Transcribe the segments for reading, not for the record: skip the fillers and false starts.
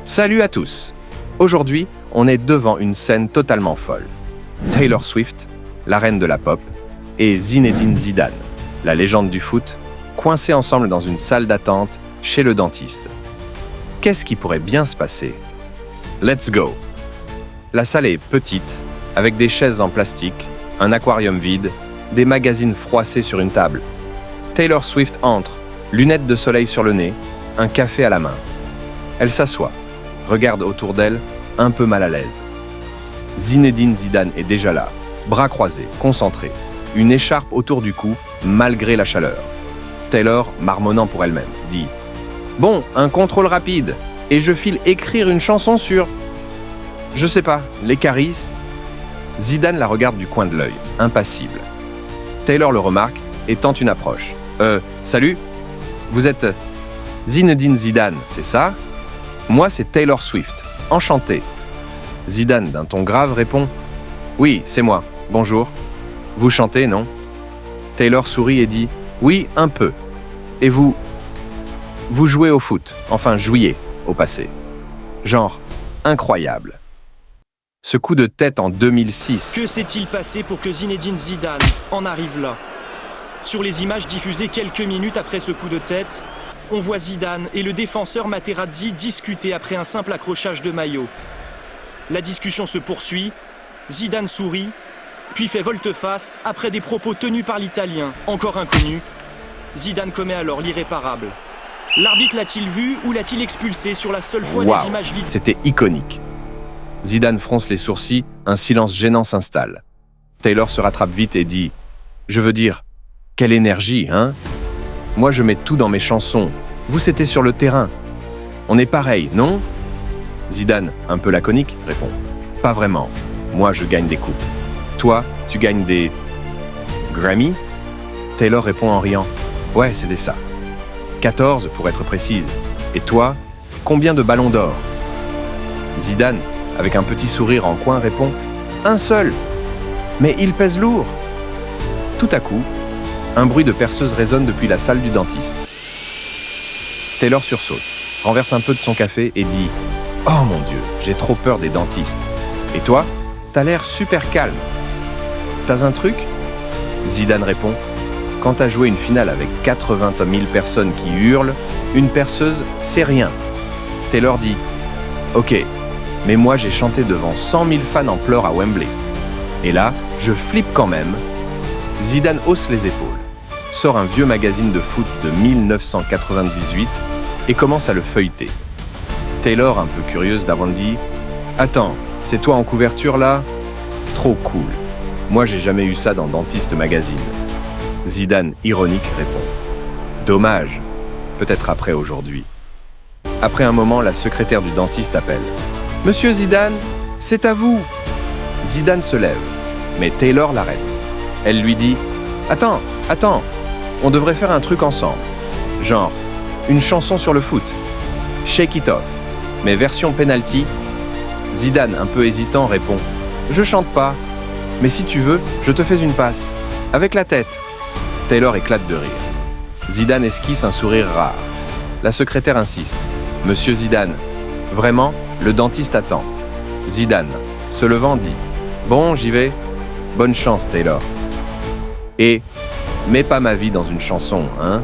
Salut à tous! Aujourd'hui, on est devant une scène totalement folle. Taylor Swift, la reine de la pop, et Zinedine Zidane, la légende du foot, coincés ensemble dans une salle d'attente chez le dentiste. Qu'est-ce qui pourrait bien se passer? Let's go! La salle est petite, avec des chaises en plastique, un aquarium vide, des magazines froissés sur une table. Taylor Swift entre, lunettes de soleil sur le nez, un café à la main. Elle s'assoit, regarde autour d'elle, un peu mal à l'aise. Zinedine Zidane est déjà là, bras croisés, concentré, une écharpe autour du cou, malgré la chaleur. Taylor, marmonnant pour elle-même, dit « Bon, un contrôle rapide, et je file écrire une chanson sur... je sais pas, les caries ?» Zidane la regarde du coin de l'œil, impassible. Taylor le remarque et tente une approche. « Salut, vous êtes Zinedine Zidane, c'est ça? Moi, c'est Taylor Swift, enchanté. » Zidane, d'un ton grave, répond « Oui, c'est moi, bonjour. Vous chantez, non ?» Taylor sourit et dit « Oui, un peu. Et vous jouez au foot, enfin jouiez au passé. Genre, incroyable. » Ce coup de tête en 2006. Que s'est-il passé pour que Zinedine Zidane en arrive là? Sur les images diffusées quelques minutes après ce coup de tête, on voit Zidane et le défenseur Materazzi discuter après un simple accrochage de maillot. La discussion se poursuit, Zidane sourit, puis fait volte-face après des propos tenus par l'Italien, encore inconnu. Zidane commet alors l'irréparable. L'arbitre l'a-t-il vu ou l'a-t-il expulsé sur la seule fois des images vidéo? C'était iconique. Zidane fronce les sourcils, un silence gênant s'installe. Taylor se rattrape vite et dit « Je veux dire, quelle énergie, hein? Moi je mets tout dans mes chansons, vous c'était sur le terrain. On est pareil, non ?» Zidane, un peu laconique, répond « Pas vraiment, moi je gagne des coupes. Toi, tu gagnes des... Grammy ?» Taylor répond en riant « Ouais, c'était ça. 14 pour être précise. Et toi, combien de ballons d'or ?» Zidane, avec un petit sourire en coin, répond « Un seul. Mais il pèse lourd. » Tout à coup, un bruit de perceuse résonne depuis la salle du dentiste. Taylor sursaute, renverse un peu de son café et dit « Oh mon Dieu, j'ai trop peur des dentistes. Et toi, t'as l'air super calme. T'as un truc ?» Zidane répond « Quand t'as joué une finale avec 80 000 personnes qui hurlent, une perceuse, c'est rien. » Taylor dit « Ok, mais moi j'ai chanté devant 100 000 fans en pleurs à Wembley. Et là, je flippe quand même. » Zidane hausse les épaules, sort un vieux magazine de foot de 1998 et commence à le feuilleter. Taylor, un peu curieuse d'avant, dit « Attends, c'est toi en couverture là? Trop cool. Moi j'ai jamais eu ça dans Dentiste Magazine. » Zidane, ironique, répond « Dommage, peut-être après aujourd'hui. » Après un moment, la secrétaire du dentiste appelle « Monsieur Zidane, c'est à vous !» Zidane se lève, mais Taylor l'arrête. Elle lui dit « Attends, on devrait faire un truc ensemble. Genre, une chanson sur le foot. Shake it off, mais version penalty. » Zidane, un peu hésitant, répond « Je chante pas, mais si tu veux, je te fais une passe. Avec la tête. » Taylor éclate de rire. Zidane esquisse un sourire rare. La secrétaire insiste. « Monsieur Zidane, vraiment, le dentiste attend. » Zidane, se levant, dit « Bon, j'y vais. Bonne chance, Taylor. » Et « Mets pas ma vie dans une chanson, hein ?»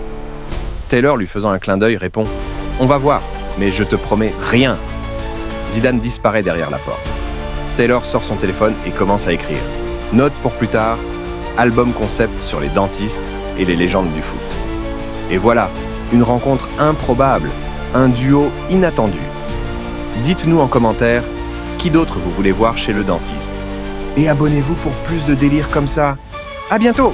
Taylor, lui faisant un clin d'œil, répond « On va voir, mais je te promets rien. » Zidane disparaît derrière la porte. Taylor sort son téléphone et commence à écrire. Note pour plus tard, album concept sur les dentistes et les légendes du foot. Et voilà, une rencontre improbable, un duo inattendu. Dites-nous en commentaire qui d'autre vous voulez voir chez le dentiste. Et abonnez-vous pour plus de délires comme ça. À bientôt!